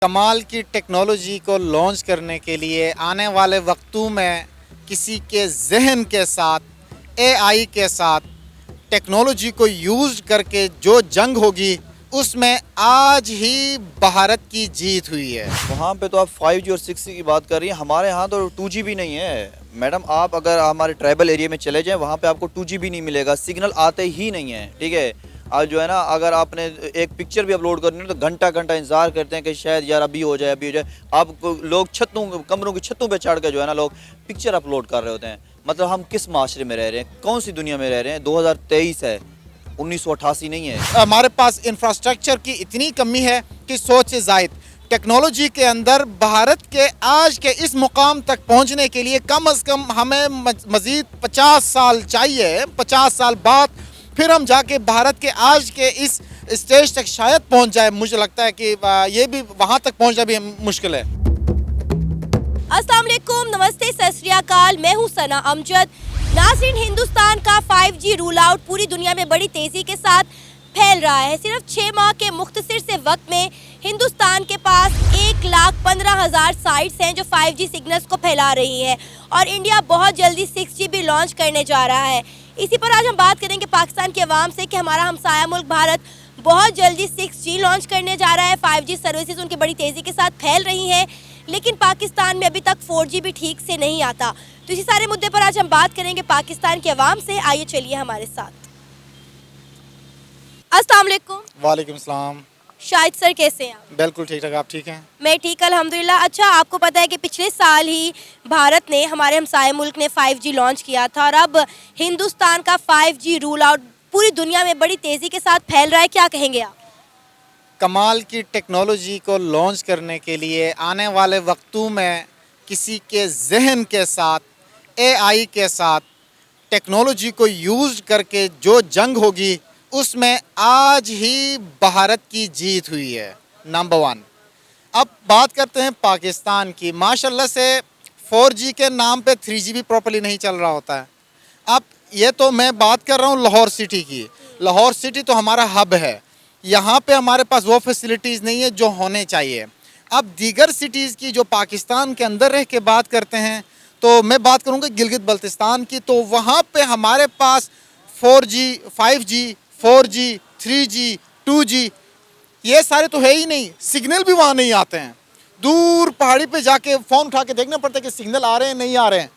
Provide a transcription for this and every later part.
کمال کی ٹیکنالوجی کو لانچ کرنے کے لیے آنے والے وقتوں میں کسی کے ذہن کے ساتھ اے آئی کے ساتھ ٹیکنالوجی کو یوز کر کے جو جنگ ہوگی اس میں آج ہی بھارت کی جیت ہوئی ہے۔ وہاں پہ تو آپ 5G اور 6G کی بات کر رہی ہیں، ہمارے ہاں تو 2G بھی نہیں ہے میڈم۔ آپ اگر ہمارے ٹرائبل ایریا میں چلے جائیں وہاں پہ آپ کو 2G بھی نہیں ملے گا، سگنل آتے ہی نہیں ہیں، ٹھیک ہے۔ آج جو ہے نا، اگر آپ نے ایک پکچر بھی اپلوڈ کرنی ہے تو گھنٹہ انتظار کرتے ہیں کہ شاید یار ابھی ہو جائے۔ آپ کو لوگ کمروں کی چھتوں پہ چڑھ کے جو ہے نا لوگ پکچر اپلوڈ کر رہے ہوتے ہیں۔ مطلب ہم کس معاشرے میں رہ رہے ہیں، کون سی دنیا میں رہ رہے ہیں؟ 2023 ہے، 1988 نہیں ہے۔ ہمارے پاس انفراسٹرکچر کی اتنی کمی ہے کہ سوچ سے زائد ٹیکنالوجی کے اندر بھارت کے آج کے اس مقام تک پہنچنے کے لیے کم از کم ہمیں مزید 50 سال چاہیے۔ 50 سال بعد پھر ہم جا کے بھارت کے آج کے اس اسٹیج تک شاید پہنچ جائے۔ مجھے لگتا ہے کہ یہ بھی وہاں تک پہنچنا بھی مشکل ہے۔ السلام علیکم، نمستے، ست سری اکال، میں ہوں ثنا امجد۔ ناظرین، ہندوستان کا 5G رول آؤٹ پوری دنیا میں بڑی تیزی کے ساتھ پھیل رہا ہے۔ صرف 6 ماہ کے مختصر سے وقت میں ہندوستان کے پاس 1,15,000 سائٹس ہیں جو 5G سگنلز کو پھیلا رہی ہیں، اور انڈیا بہت جلدی 6G بھی لانچ کرنے جا رہا ہے۔ اسی پر آج ہم بات کریں گے پاکستان کے عوام سے کہ ہمارا ہمسایہ ملک بھارت بہت جلدی 6G لانچ کرنے جا رہا ہے۔ 5G سروسز ان کی بڑی تیزی کے ساتھ پھیل رہی ہیں، لیکن پاکستان میں ابھی تک 4G بھی ٹھیک سے نہیں آتا۔ تو اسی سارے مدعے پر آج ہم بات کریں گے پاکستان کے عوام سے۔ آئیے چلیے ہمارے ساتھ۔ السلام علیکم۔ وعلیکم السلام۔ شاہد سر، کیسے ہیں آپ؟ بالکل ٹھیک ٹھاک، آپ ٹھیک ہیں؟ میں ٹھیک، الحمدللہ۔ اچھا، آپ کو پتہ ہے کہ پچھلے سال ہی بھارت نے، ہمارے ہمسائے ملک نے 5G لانچ کیا تھا، اور اب ہندوستان کا 5G رول آؤٹ پوری دنیا میں بڑی تیزی کے ساتھ پھیل رہا ہے۔ کیا کہیں گے آپ؟ کمال کی ٹیکنالوجی کو لانچ کرنے کے لیے آنے والے وقتوں میں کسی کے ذہن کے ساتھ اے آئی کے ساتھ ٹیکنالوجی کو یوز کر کے جو جنگ ہوگی اس میں آج ہی بھارت کی جیت ہوئی ہے، نمبر 1۔ اب بات کرتے ہیں پاکستان کی۔ ماشاءاللہ سے 4G کے نام پہ 3G بھی پراپرلی نہیں چل رہا ہوتا ہے۔ اب یہ تو میں بات کر رہا ہوں لاہور سٹی کی۔ لاہور سٹی تو ہمارا ہب ہے، یہاں پہ ہمارے پاس وہ فیسلٹیز نہیں ہے جو ہونے چاہیے۔ اب دیگر سٹیز کی جو پاکستان کے اندر رہ کے بات کرتے ہیں، تو میں بات کروں گا گلگت بلتستان کی، تو وہاں پہ ہمارے پاس 4G 5G 4G 3G 2G یہ سارے تو ہے ہی نہیں، سگنل بھی وہاں نہیں آتے ہیں۔ دور پہاڑی پہ جا کے فون اٹھا کے دیکھنا پڑتا ہے کہ سگنل آ رہے ہیں نہیں آ رہے ہیں۔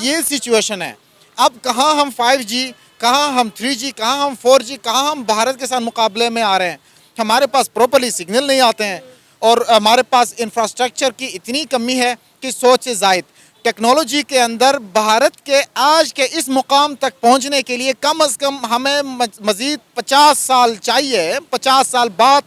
یہ سچویشن ہے۔ اب کہاں ہم 5G، کہاں ہم 3G، کہاں ہم 4G، کہاں ہم بھارت کے ساتھ مقابلے میں آ رہے ہیں۔ ہمارے پاس پراپرلی سگنل نہیں آتے ہیں، اور ہمارے پاس انفراسٹرکچر کی اتنی کمی ہے کہ سوچ سے زائد ٹیکنالوجی کے اندر بھارت کے آج کے اس مقام تک پہنچنے کے لیے کم از کم ہمیں مزید 50 سال چاہیے۔ 50 سال بعد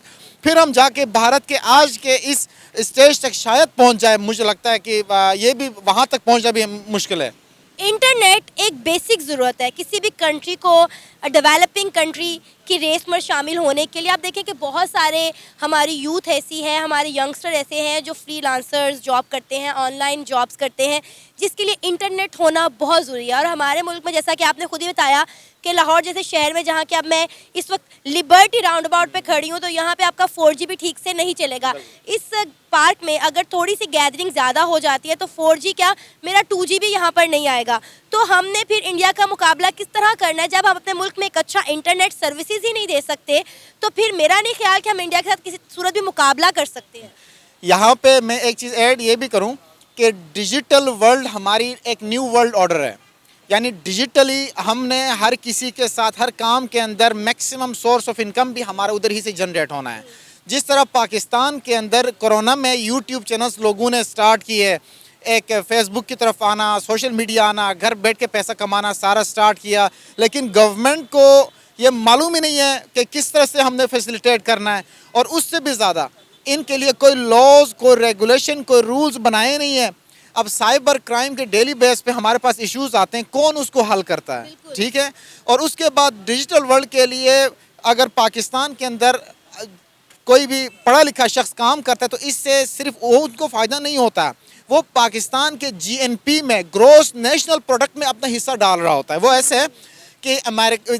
پھر ہم جا کے بھارت کے آج کے اس اسٹیج تک شاید پہنچ جائے۔ مجھے لگتا ہے کہ یہ بھی وہاں تک پہنچنا بھی مشکل ہے۔ انٹرنیٹ ایک بیسک ضرورت ہے کسی بھی کنٹری کو ڈیولپنگ کنٹری کی ریس میں شامل ہونے کے لیے۔ آپ دیکھیں کہ بہت سارے ہماری یوتھ ایسی ہے، ہمارے ینگسٹر ایسے ہیں جو فری لانسرز جاب کرتے ہیں، آن لائن جابس کرتے ہیں، جس کے لیے انٹرنیٹ ہونا بہت ضروری ہے۔ اور ہمارے ملک میں جیسا کہ آپ نے خود ہی بتایا کہ لاہور جیسے شہر میں، جہاں کہ اب میں اس وقت لبرٹی راؤنڈ اباؤٹ پہ کھڑی ہوں، تو یہاں پہ آپ کا 4G بھی ٹھیک سے نہیں چلے گا۔ اس پارک میں اگر تھوڑی سی گیدرنگ زیادہ ہو جاتی ہے تو 4G کیا، میرا 2G بھی یہاں پر نہیں آئے گا۔ تو ہم نے پھر انڈیا کا مقابلہ کس طرح کرنا ہے جب ہم اپنے ملک میں ایک اچھا انٹرنیٹ سروسز ہی نہیں دے سکتے؟ تو پھر میرا نہیں خیال کہ ہم انڈیا کے ساتھ کسی صورت بھی مقابلہ کر سکتے ہیں۔ یہاں پہ میں ایک چیز ایڈ یہ بھی کروں کہ ڈیجیٹل ورلڈ ہماری ایک نیو ورلڈ آرڈر ہے، یعنی ڈیجیٹلی ہم نے ہر کسی کے ساتھ ہر کام کے اندر میکسیمم سورس آف انکم بھی ہمارا ادھر ہی سے جنریٹ ہونا ہے۔ جس طرح پاکستان کے اندر کورونا میں یوٹیوب چینلز لوگوں نے سٹارٹ کیے، ایک فیس بک کی طرف آنا، سوشل میڈیا آنا، گھر بیٹھ کے پیسہ کمانا سارا سٹارٹ کیا، لیکن گورنمنٹ کو یہ معلوم ہی نہیں ہے کہ کس طرح سے ہم نے فیسیلیٹیٹ کرنا ہے، اور اس سے بھی زیادہ ان کے لیے کوئی لاز، کوئی ریگولیشن، کوئی رولز بنائے نہیں ہیں۔ اب سائبر کرائم کے ڈیلی بیس پہ ہمارے پاس ایشوز آتے ہیں، کون اس کو حل کرتا ہے؟ ٹھیک ہے۔ اور اس کے بعد ڈیجیٹل ورلڈ کے لیے اگر پاکستان کے اندر کوئی بھی پڑھا لکھا شخص کام کرتا ہے تو اس سے صرف وہ ان کو فائدہ نہیں ہوتا، وہ پاکستان کے GNP میں، گروس نیشنل پروڈکٹ میں اپنا حصہ ڈال رہا ہوتا ہے۔ وہ ایسے ہے کہ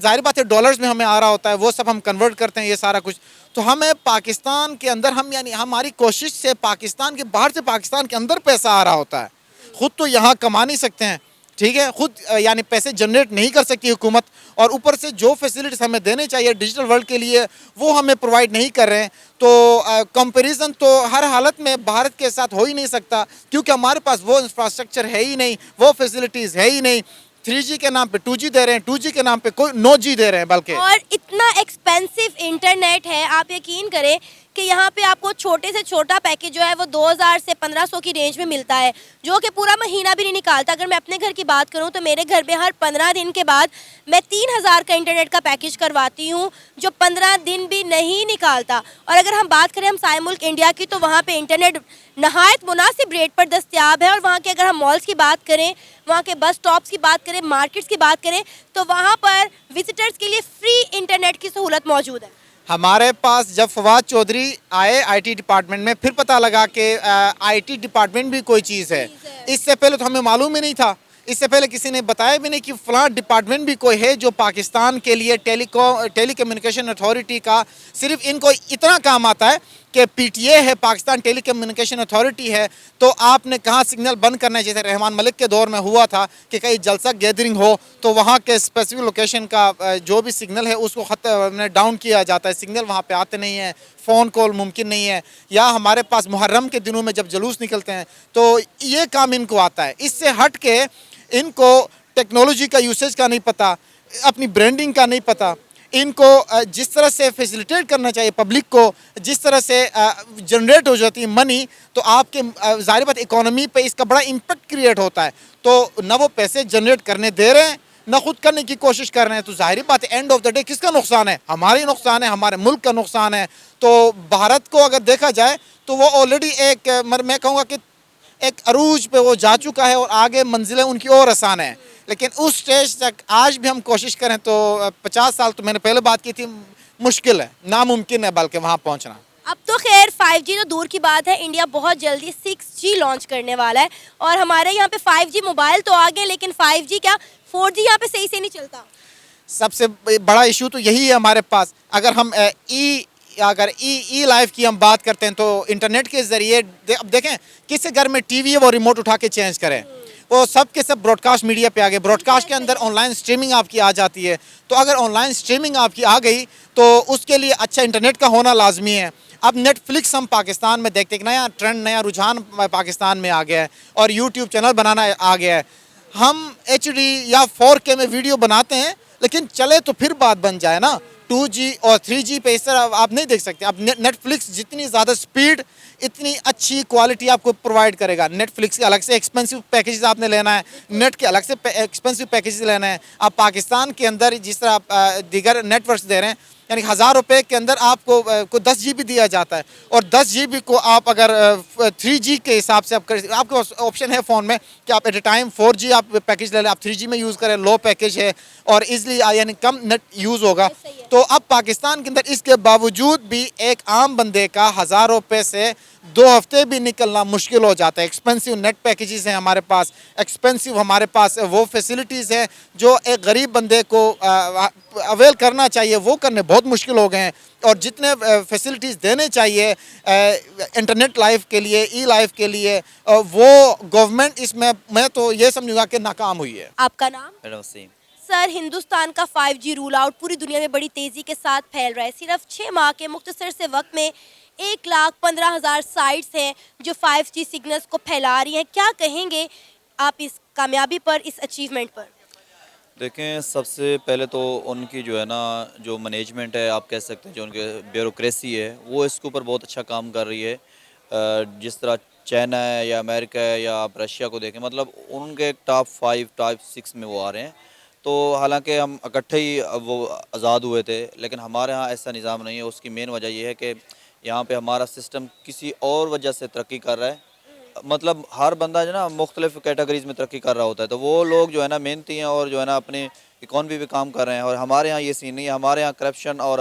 ظاہر بات ہے ڈالرز میں ہمیں آ رہا ہوتا ہے، وہ سب ہم کنورٹ کرتے ہیں، یہ سارا کچھ تو ہمیں پاکستان کے اندر ہم یعنی ہماری کوشش سے پاکستان کے باہر سے پاکستان کے اندر پیسہ آ رہا ہوتا ہے. خود تو یہاں کما نہیں سکتے ہیں, ٹھیک ہے, خود یعنی پیسے جنریٹ نہیں کر سکتی حکومت, اور اوپر سے جو فیسلٹیز ہمیں دینے چاہیے ڈیجیٹل ورلڈ کے لیے وہ ہمیں پرووائڈ نہیں کر رہے ہیں. تو کمپیریزن تو ہر حالت میں بھارت کے ساتھ ہو ہی نہیں سکتا, کیونکہ ہمارے پاس وہ انفراسٹرکچر ہے ہی نہیں, وہ فیسلٹیز ہے ہی نہیں. 3G کے نام پہ 2G دے رہے ہیں, 2G کے نام پہ کوئی 9G دے رہے ہیں بلکہ. اور اتنا ایکسپینسو انٹرنیٹ ہے, آپ یقین کریں کہ یہاں پہ آپ کو چھوٹے سے چھوٹا پیکج جو ہے وہ 2000 سے 1500 کی رینج میں ملتا ہے, جو کہ پورا مہینہ بھی نہیں نکالتا. اگر میں اپنے گھر کی بات کروں تو میرے گھر میں ہر 15 دن کے بعد میں 3000 کا انٹرنیٹ کا پیکج کرواتی ہوں, جو 15 دن بھی نہیں نکالتا. اور اگر ہم بات کریں ہم سائے ملک انڈیا کی, تو وہاں پہ انٹرنیٹ نہایت مناسب ریٹ پر دستیاب ہے. اور وہاں کے اگر ہم مالز کی بات کریں, وہاں کے بس اسٹاپس کی بات کریں, مارکیٹس کی بات کریں, تو وہاں پر وزٹرز کے لیے فری انٹرنیٹ کی سہولت موجود ہے. ہمارے پاس جب فواد چودھری آئے آئی ٹی ڈپارٹمنٹ میں, پھر پتہ لگا کہ آئی ٹی ڈپارٹمنٹ بھی کوئی چیز ہے. اس سے پہلے تو ہمیں معلوم ہی نہیں تھا, اس سے پہلے کسی نے بتایا بھی نہیں کہ فلاں ڈپارٹمنٹ بھی کوئی ہے جو پاکستان کے لیے ٹیلی کمیونیکیشن اتھارٹی کا صرف ان کو اتنا کام آتا ہے کہ PTA ہے, پاکستان ٹیلی کمیونیکیشن اتھارٹی ہے, تو آپ نے کہاں سگنل بند کرنا ہے. جیسے رحمان ملک کے دور میں ہوا تھا کہ کہیں جلسہ گیدرنگ ہو تو وہاں کے اسپیسیفک لوکیشن کا جو بھی سگنل ہے اس کو ڈاؤن کیا جاتا ہے, سگنل وہاں پہ آتے نہیں ہیں, فون کال ممکن نہیں ہے. یا ہمارے پاس محرم کے دنوں میں جب جلوس نکلتے ہیں تو یہ کام ان کو آتا ہے. اس سے ہٹ کے ان کو ٹیکنالوجی کا یوسیج کا نہیں پتہ, اپنی برانڈنگ کا نہیں پتہ. ان کو جس طرح سے فیسیلیٹیٹ کرنا چاہیے پبلک کو, جس طرح سے جنریٹ ہو جاتی ہے منی, تو آپ کے ظاہر بات اکانومی پہ اس کا بڑا امپیکٹ کریٹ ہوتا ہے. تو نہ وہ پیسے جنریٹ کرنے دے رہے ہیں نہ خود کرنے کی کوشش کر رہے ہیں. تو ظاہری بات ہے اینڈ آف دا ڈے کس کا نقصان ہے؟ ہمارے نقصان ہے, ہمارے ملک کا نقصان ہے. تو بھارت کو اگر دیکھا جائے تو وہ آلریڈی ایک میں کہوں گا کہ ایک عروج پہ وہ جا چکا ہے, اور آگے منزلیں ان کی اور آسان ہیں. لیکن اس سٹیج تک آج بھی ہم کوشش کریں تو 50 سال تو میں نے پہلے بات کی تھی, مشکل ہے, ناممکن ہے بلکہ وہاں پہنچنا. اب تو خیر 5G تو دور کی بات ہے, انڈیا بہت جلدی 6G لانچ کرنے والا ہے. اور ہمارے یہاں پہ 5G موبائل تو آ گئے, لیکن 5G کیا 4G یہاں پہ صحیح سے نہیں چلتا. سب سے بڑا ایشو تو یہی ہے ہمارے پاس. اگر ہم ای لائف کی ہم بات کرتے ہیں تو انٹرنیٹ کے ذریعے اب دیکھیں کس کے گھر میں ٹی وی ہے وہ ریموٹ اٹھا کے چینج کریں, وہ سب کے سب براڈ کاسٹ میڈیا پہ آ گئے. براڈ کاسٹ کے اندر آن لائن اسٹریمنگ آپ کی آ جاتی ہے. تو اگر آن لائن اسٹریمنگ آپ کی آ گئی تو اس کے لیے اچھا انٹرنیٹ کا ہونا لازمی ہے. اب نیٹ فلکس ہم پاکستان میں دیکھتے ہیں, نیا ٹرینڈ, نیا رجحان پاکستان میں آ گیا ہے, اور یوٹیوب چینل بنانا آ گیا ہے. ہم HD یا 4K میں ویڈیو بناتے ہیں, لیکن چلے تو پھر بات بن جائے نا. 2G اور 3G پہ اس طرح آپ نہیں دیکھ سکتے. اب نیٹ فلکس جتنی زیادہ سپیڈ اتنی اچھی کوالٹی آپ کو پرووائڈ کرے گا. نیٹ فلکس کے الگ سے ایکسپینسو پیکیجز آپ نے لینا ہے, نیٹ کے الگ سے ایکسپینسو پیکیجز لینا ہے. آپ پاکستان کے اندر جس طرح آپ دیگر نیٹ ورکس دے رہے ہیں, یعنی 1000 روپے کے اندر آپ کو 10 GB دیا جاتا ہے, اور 10 GB کو آپ اگر 3G کے حساب سے آپ کے پاس آپشن ہے فون میں کہ آپ ایٹ اے ٹائم 4G آپ پیکیج لے لیں, آپ 3G میں یوز کریں, لو پیکیج ہے اور ایزلی یعنی کم نیٹ یوز ہوگا. تو اب پاکستان کے اندر اس کے باوجود بھی ایک عام بندے کا 1000 روپے سے 2 ہفتے بھی نکلنا مشکل ہو جاتا ہے. ایکسپینسو نیٹ پیکیجز ہیں ہمارے پاس, ایکسپینسو ہمارے پاس وہ فیسلٹیز ہیں جو ایک غریب بندے کو اویل کرنا چاہیے, وہ کرنے بہت مشکل ہو گئے ہیں. اور جتنے فیسلٹیز دینے چاہیے انٹرنیٹ لائف کے لیے, ای لائف کے لیے, وہ گورنمنٹ اس میں تو یہ سمجھوں گا کہ ناکام ہوئی ہے. آپ کا نام؟ میڈم وسیم. سر, ہندوستان کا 5G رول آؤٹ پوری دنیا میں بڑی تیزی کے ساتھ پھیل رہا ہے. صرف 6 ماہ کے مختصر سے وقت میں 1,15,000 سائٹس ہیں جو 5G سگنلز کو پھیلا رہی ہیں. کیا کہیں گے آپ اس کامیابی پر, اس اچیومنٹ پر؟ دیکھیں, سب سے پہلے تو ان کی جو ہے نا جو مینجمنٹ ہے آپ کہہ سکتے ہیں, جو ان کے بیوروکریسی ہے وہ اس کے اوپر بہت اچھا کام کر رہی ہے. جس طرح چائنا ہے یا امریکہ ہے یا آپ رشیا کو دیکھیں, مطلب ان کے ٹاپ 5 ٹاپ 6 میں وہ آ رہے ہیں. تو حالانکہ ہم اکٹھے ہی وہ آزاد ہوئے تھے, لیکن ہمارے ہاں ایسا نظام نہیں ہے. اس کی مین وجہ یہ ہے کہ یہاں پہ ہمارا سسٹم کسی اور وجہ سے ترقی کر رہا ہے. مطلب ہر بندہ جو ہے نا مختلف کیٹیگریز میں ترقی کر رہا ہوتا ہے, تو وہ لوگ جو ہے نا محنتی ہیں اور جو ہے نا اپنے اکانومی پہ کام کر رہے ہیں. اور ہمارے ہاں یہ سین نہیں ہے. ہمارے ہاں کرپشن اور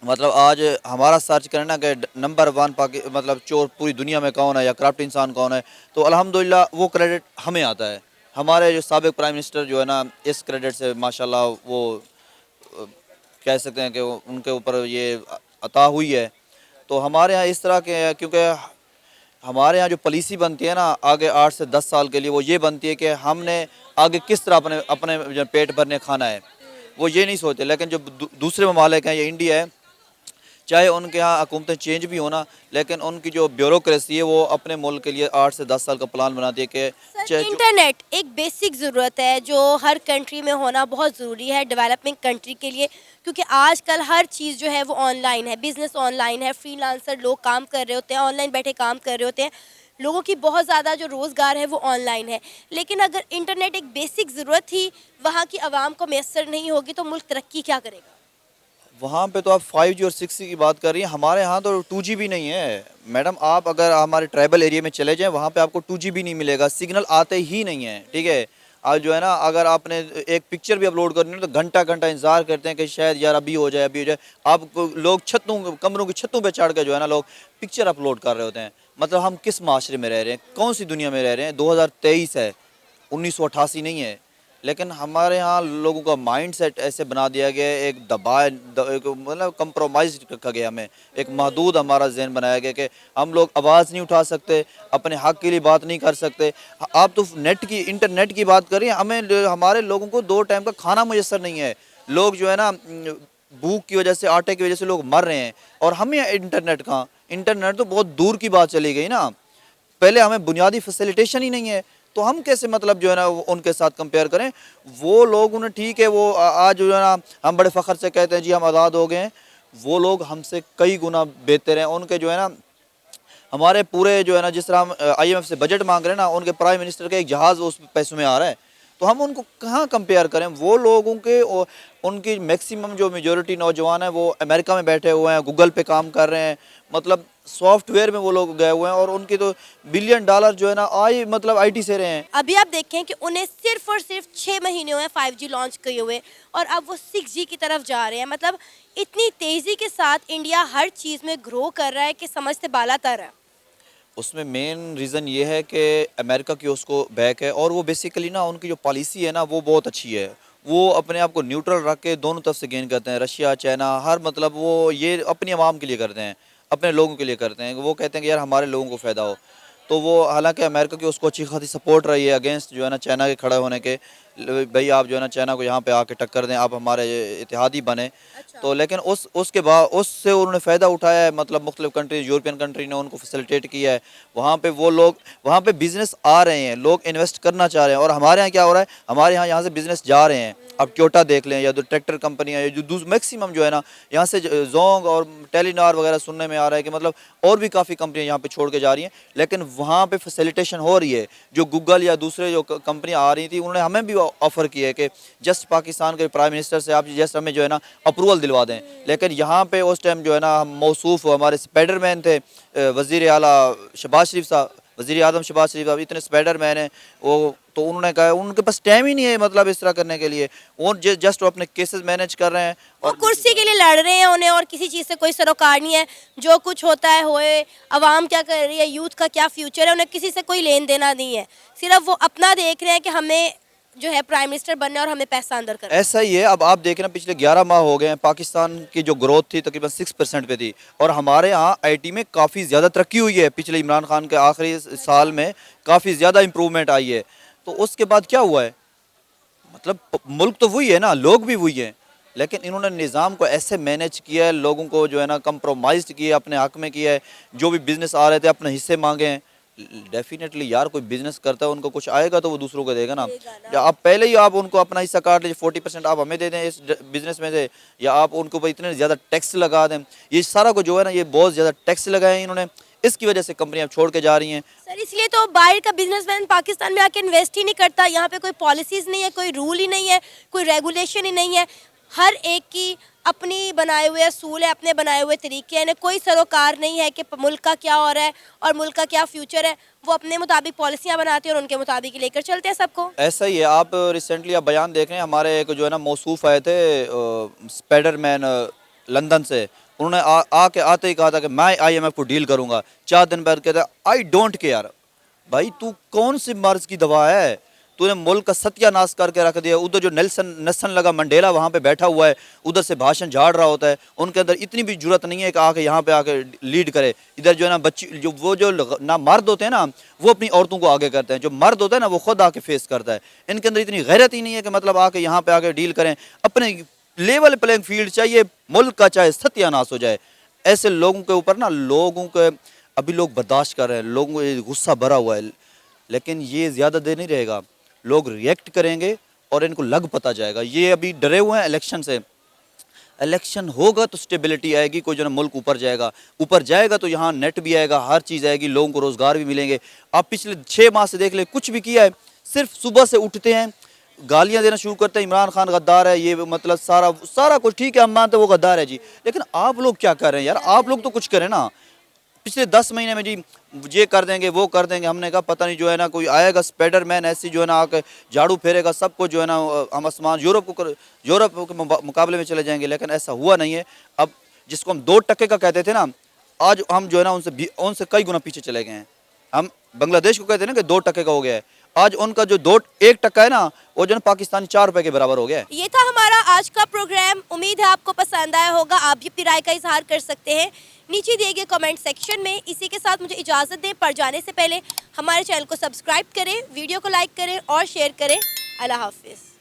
مطلب آج ہمارا سرچ کریں نا کہ نمبر 1 مطلب چور پوری دنیا میں کون ہے یا کرپٹ انسان کون ہے, تو الحمدللہ وہ کریڈٹ ہمیں آتا ہے. ہمارے جو سابق پرائم منسٹر جو ہے نا اس کریڈٹ سے ماشاءاللہ وہ کہہ سکتے ہیں کہ ان کے اوپر یہ عطا ہوئی ہے. تو ہمارے یہاں اس طرح کے کیونکہ ہمارے یہاں جو پالیسی بنتی ہے نا آگے 8 سے 10 سال کے لیے، وہ یہ بنتی ہے کہ ہم نے آگے کس طرح اپنے جو پیٹ بھرنے کھانا ہے، وہ یہ نہیں سوچتے. لیکن جو دوسرے ممالک ہیں، یہ انڈیا ہے، چاہے ان کے ہاں حکومتیں چینج بھی ہونا، لیکن ان کی جو بیوروکریسی ہے وہ اپنے ملک کے لیے 8 سے 10 سال کا پلان بناتی ہے کہ سر انٹرنیٹ ایک بیسک ضرورت ہے جو ہر کنٹری میں ہونا بہت ضروری ہے ڈیولپنگ کنٹری کے لیے، کیونکہ آج کل ہر چیز جو ہے وہ آن لائن ہے، بزنس آن لائن ہے، فری لانسر لوگ کام کر رہے ہوتے ہیں، آن لائن بیٹھے کام کر رہے ہوتے ہیں، لوگوں کی بہت زیادہ جو روزگار ہے وہ آن لائن ہے. لیکن اگر انٹرنیٹ ایک بیسک ضرورت ہی وہاں کی عوام کو میسر نہیں ہوگی تو ملک ترقی کیا کرے گا؟ وہاں پہ تو آپ 5G اور 6G کی بات کر رہی ہیں، ہمارے ہاں تو 2G بھی نہیں ہے میڈم. آپ اگر ہمارے ٹرائبل ایریا میں چلے جائیں وہاں پہ آپ کو 2G بھی نہیں ملے گا، سگنل آتے ہی نہیں ہیں. ٹھیک ہے، آج جو ہے نا اگر آپ نے ایک پکچر بھی اپلوڈ کرنی ہے تو گھنٹہ انتظار کرتے ہیں کہ شاید یار ابھی ہو جائے ابھی ہو جائے. آپ کو لوگ کمروں کی چھتوں پہ چڑھ کے جو ہے نا لوگ پکچر اپلوڈ کر رہے ہوتے ہیں. مطلب ہم کس معاشرے میں رہ رہے ہیں، کون سی دنیا میں رہ رہے ہیں؟ 2023 ہے، 1988 نہیں ہے. لیکن ہمارے ہاں لوگوں کا مائنڈ سیٹ ایسے بنا دیا گیا ہے، ایک مطلب کمپرومائز رکھا گیا، ہمیں ایک محدود ہمارا ذہن بنایا گیا کہ ہم لوگ آواز نہیں اٹھا سکتے، اپنے حق کے لیے بات نہیں کر سکتے. آپ تو انٹرنیٹ کی بات کریے، ہمارے لوگوں کو 2 ٹائم کا کھانا میسر نہیں ہے. لوگ جو ہے نا بھوک کی وجہ سے، آٹے کی وجہ سے لوگ مر رہے ہیں، اور ہمیں انٹرنیٹ کہاں؟ انٹرنیٹ تو بہت دور کی بات چلی گئی نا. پہلے ہمیں بنیادی فیسیلیٹیشن ہی نہیں ہے، تو ہم کیسے مطلب جو ہے نا ان کے ساتھ کمپیئر کریں؟ وہ لوگ انہیں ٹھیک ہے، وہ آج جو ہے نا ہم بڑے فخر سے کہتے ہیں جی ہم آزاد ہو گئے ہیں. وہ لوگ ہم سے کئی گنا بہتر ہیں. ان کے جو ہے نا ہمارے پورے جو ہے نا جس طرح ہم IMF سے بجٹ مانگ رہے ہیں نا، ان کے پرائم منسٹر کا ایک جہاز اس پیسوں میں آ رہا ہے. تو ہم ان کو کہاں کمپیئر کریں؟ وہ لوگوں کے ان کی میکسیمم جو میجورٹی نوجوان ہیں وہ امریکہ میں بیٹھے ہوئے ہیں، گوگل پہ کام کر رہے ہیں، مطلب سافٹ ویئر میں وہ لوگ گئے ہوئے ہیں، اور ان کی تو $1 بلین جو ہے نا مطلب IT سے رہے ہیں. ابھی آپ دیکھیں کہ انہیں صرف اور صرف 6 مہینے ہوئے 5G لانچ کیے ہوئے، اور اب وہ 6G کی طرف جا رہے ہیں. مطلب اتنی تیزی کے ساتھ انڈیا ہر چیز میں گرو کر رہا ہے کہ سمجھ سے بالا تر ہے. اس میں مین ریزن یہ ہے کہ امریکہ کی اس کو بیک ہے، اور وہ بیسیکلی نا ان کی جو پالیسی ہے نا وہ بہت اچھی ہے. وہ اپنے آپ کو نیوٹرل رکھ کے دونوں طرف سے گین کرتے ہیں، رشیا چائنا ہر مطلب وہ یہ اپنی عوام کے لیے کرتے ہیں، اپنے لوگوں کے لیے کرتے ہیں. وہ کہتے ہیں کہ یار ہمارے لوگوں کو فائدہ ہو. تو وہ حالانکہ امریکہ کی اس کو اچھی خاصی سپورٹ رہی ہے اگینسٹ جو ہے نا چائنا کے کھڑے ہونے کے، بھائی آپ جو ہے نا چائنا کو یہاں پہ آ کے ٹکر دیں، آپ ہمارے اتحادی بنیں. تو لیکن اس کے بعد اس سے انہوں نے فائدہ اٹھایا ہے، مطلب مختلف کنٹریز، یورپین کنٹری نے ان کو فیسیلیٹیٹ کیا ہے. وہاں پہ وہ لوگ وہاں پہ بزنس آ رہے ہیں، لوگ انویسٹ کرنا چاہ رہے ہیں. اور ہمارے یہاں کیا ہو رہا ہے؟ ہمارے یہاں سے بزنس جا رہے ہیں. اب کیوٹا دیکھ لیں، یا جو ٹریکٹر کمپنیاں جو میکسیمم جو ہے نا یہاں سے زونگ اور ٹیلی نار وغیرہ سننے میں آ رہا ہے کہ مطلب اور بھی کافی کمپنیاں یہاں پہ چھوڑ کے جا رہی ہیں. لیکن وہاں پہ فیسیلیٹیشن ہو رہی ہے. جو گوگل یا دوسرے جو کمپنیاں آ رہی تھیں انہوں نے ہمیں بھی آفر کیا ہے کہ جسٹ پاکستان کے پرائم منسٹر سے آپ جسٹ ہمیں جو ہے نا اپروول دلوا دیں. لیکن یہاں پہ اس ٹائم جو ہے نا ہم موصوف ہمارے اسپائڈر مین تھے، وزیر اعلیٰ شہباز شریف صاحب، وزیر اعظم شہباز شریف صاحب اتنے اسپائڈر مین ہیں وہ، تو انہوں نے کہا ان کے پاس ٹائم ہی نہیں ہے مطلب اس طرح کرنے کے لیے. وہ جسٹ اپنے کیسز مینیج کر رہے ہیں وہ اور کرسی کے لیے لڑ رہے ہیں، انہیں اور کسی چیز سے کوئی سروکار نہیں ہے. جو کچھ ہوتا ہے ہوئے، عوام کیا کر رہی ہے، یوتھ کا کیا فیوچر ہے، انہیں کسی سے کوئی لین دینا نہیں ہے. صرف وہ اپنا دیکھ رہے ہیں کہ ہمیں جو ہے پرائم منسٹر بننا ہے اور ہمیں پیسہ اندر کرنا ہے. ایسا ہی ہے. اب آپ دیکھ رہے ہیں پچھلے 11 ماہ ہو گئے ہیں، پاکستان کی جو گروتھ تھی تقریباً 6% پہ تھی، اور ہمارے ہاں IT میں کافی زیادہ ترقی ہوئی ہے. پچھلے عمران خان کے آخری سال میں کافی زیادہ امپرومنٹ آئی ہے. تو اس کے بعد کیا ہوا ہے؟ مطلب ملک تو وہی ہے نا، لوگ بھی وہی ہیں، لیکن انہوں نے نظام کو ایسے مینیج کیا ہے، لوگوں کو جو ہے نا کمپرومائز کیا ہے، اپنے حق میں کیا ہے. جو بھی بزنس آ رہے تھے اپنے حصے مانگے ہیں. ڈیفینیٹلی یار کوئی بزنس کرتا ہے ان کو کچھ آئے گا تو وہ دوسروں کو دے گا نا. یا آپ پہلے ہی آپ ان کو اپنا حصہ کاٹ لیجیے، 40% آپ ہمیں دے دیں اس بزنس میں سے، یا آپ ان کو اتنے زیادہ ٹیکس لگا دیں. یہ سارا کو جو ہے نا یہ بہت زیادہ ٹیکس لگائے ہیں انہوں نے، اس کی وجہ سے کمپنیاں چھوڑ کے جا رہی ہیں. سر اس لیے تو باہر کا بزنس مین پاکستان میں آ کے انویسٹ ہی نہیں کرتا. یہاں پہ کوئی پالیسیز نہیں ہے، کوئی رول ہی نہیں ہے، کوئی ریگولیشن ہی نہیں ہے. ہر ایک کی اپنی بنائے ہوئے اصول ہے، اپنے بنائے ہوئے طریقے ہیں. کوئی سروکار نہیں ہے کہ ملک کا کیا ہو رہا ہے اور ملک کا کیا فیوچر ہے. وہ اپنے مطابق پالیسیاں بناتے ہیں اور ان کے مطابق لے کر چلتے ہیں سب کو. ایسا ہی ہے. آپ ریسنٹلی آپ بیان دیکھ رہے ہیں، ہمارے ایک جو ہے نا موصوف آئے تھے اسپائڈر مین لندن سے. انہوں نے آ کے آتے ہی کہا تھا کہ میں IMF کو ڈیل کروں گا. 4 دن بعد کہتا ہے آئی ڈونٹ کیئر. بھائی تو کون سی مرض کی دوا ہے؟ تو نے ملک کا ستیہ ناش کر کے رکھ دیا. ادھر جو نیلسن لگا منڈیلا وہاں پہ بیٹھا ہوا ہے, ادھر سے بھاشن جھاڑ رہا ہوتا ہے. ان کے اندر اتنی بھی جرت نہیں ہے کہ آ کے یہاں پہ آ کے لیڈ کرے. ادھر جو ہے نا بچی جو وہ جو نہ مرد ہوتے ہیں نا وہ اپنی عورتوں کو آگے کرتے ہیں, جو مرد ہوتا ہے نا وہ خود آ کے فیس کرتا ہے. ان کے اندر اتنی غیرت ہی نہیں ہے کہ مطلب آ کے یہاں پہ آ کے ڈیل کریں. اپنے لیول پلینگ فیلڈ چاہیے ملک کا, چاہے ستیہ ناش ہو جائے. ایسے لوگوں کے اوپر نا لوگوں کے ابھی لوگ برداشت کر رہے ہیں, لوگوں کو غصہ بھرا ہوا ہے, لیکن یہ زیادہ دیر نہیں رہے گا. لوگ ریئیکٹ کریں گے اور ان کو لگ پتہ جائے گا. یہ ابھی ڈرے ہوئے ہیں الیکشن سے. الیکشن ہوگا تو سٹیبلٹی آئے گی, کوئی جو ہے ملک اوپر جائے گا تو یہاں نیٹ بھی آئے گا, ہر چیز آئے گی, لوگوں کو روزگار بھی ملیں گے. آپ پچھلے 6 ماہ سے دیکھ لیں کچھ بھی کیا ہے, صرف صبح سے اٹھتے ہیں گالیاں دینا شروع کرتے ہیں, عمران خان غدار ہے, یہ مطلب سارا کچھ ٹھیک ہے, ہم مانتے وہ غدار ہے جی, لیکن آپ لوگ کیا کر رہے ہیں یار؟ آپ لوگ تو کچھ کریں نا. پچھلے 10 مہینے میں جی یہ کر دیں گے وہ کر دیں گے. ہم نے کہا پتہ نہیں جو ہے نا کوئی آئے گا اسپائڈر مین ایسی جو ہے نا آ کے جھاڑو پھیرے گا سب کو, جو ہے نا ہم آسمان یورپ کے مقابلے میں چلے جائیں گے, لیکن ایسا ہوا نہیں ہے. اب جس کو ہم 2% کا کہتے تھے نا, آج ہم جو ہے نا ان سے کئی گنا پیچھے چلے گئے ہیں. ہم بنگلہ دیش کو کہتے ہیں نا کہ 2% کا ہو گیا ہے, آج ان کا جو 1% ہے نا وہ جو ہے نا پاکستانی 4 روپے کے برابر ہو گیا ہے. یہ تھا ہمارا آج کا پروگرام. امید ہے آپ کو پسند آیا ہوگا. آپ بھی اپنی رائے کا اظہار کر سکتے ہیں نیچے دیے گئے کمنٹ سیکشن میں. اسی کے ساتھ مجھے اجازت دیں, پر جانے سے پہلے ہمارے چینل کو سبسکرائب کریں, ویڈیو کو لائک کریں اور شیئر کریں. اللہ حافظ.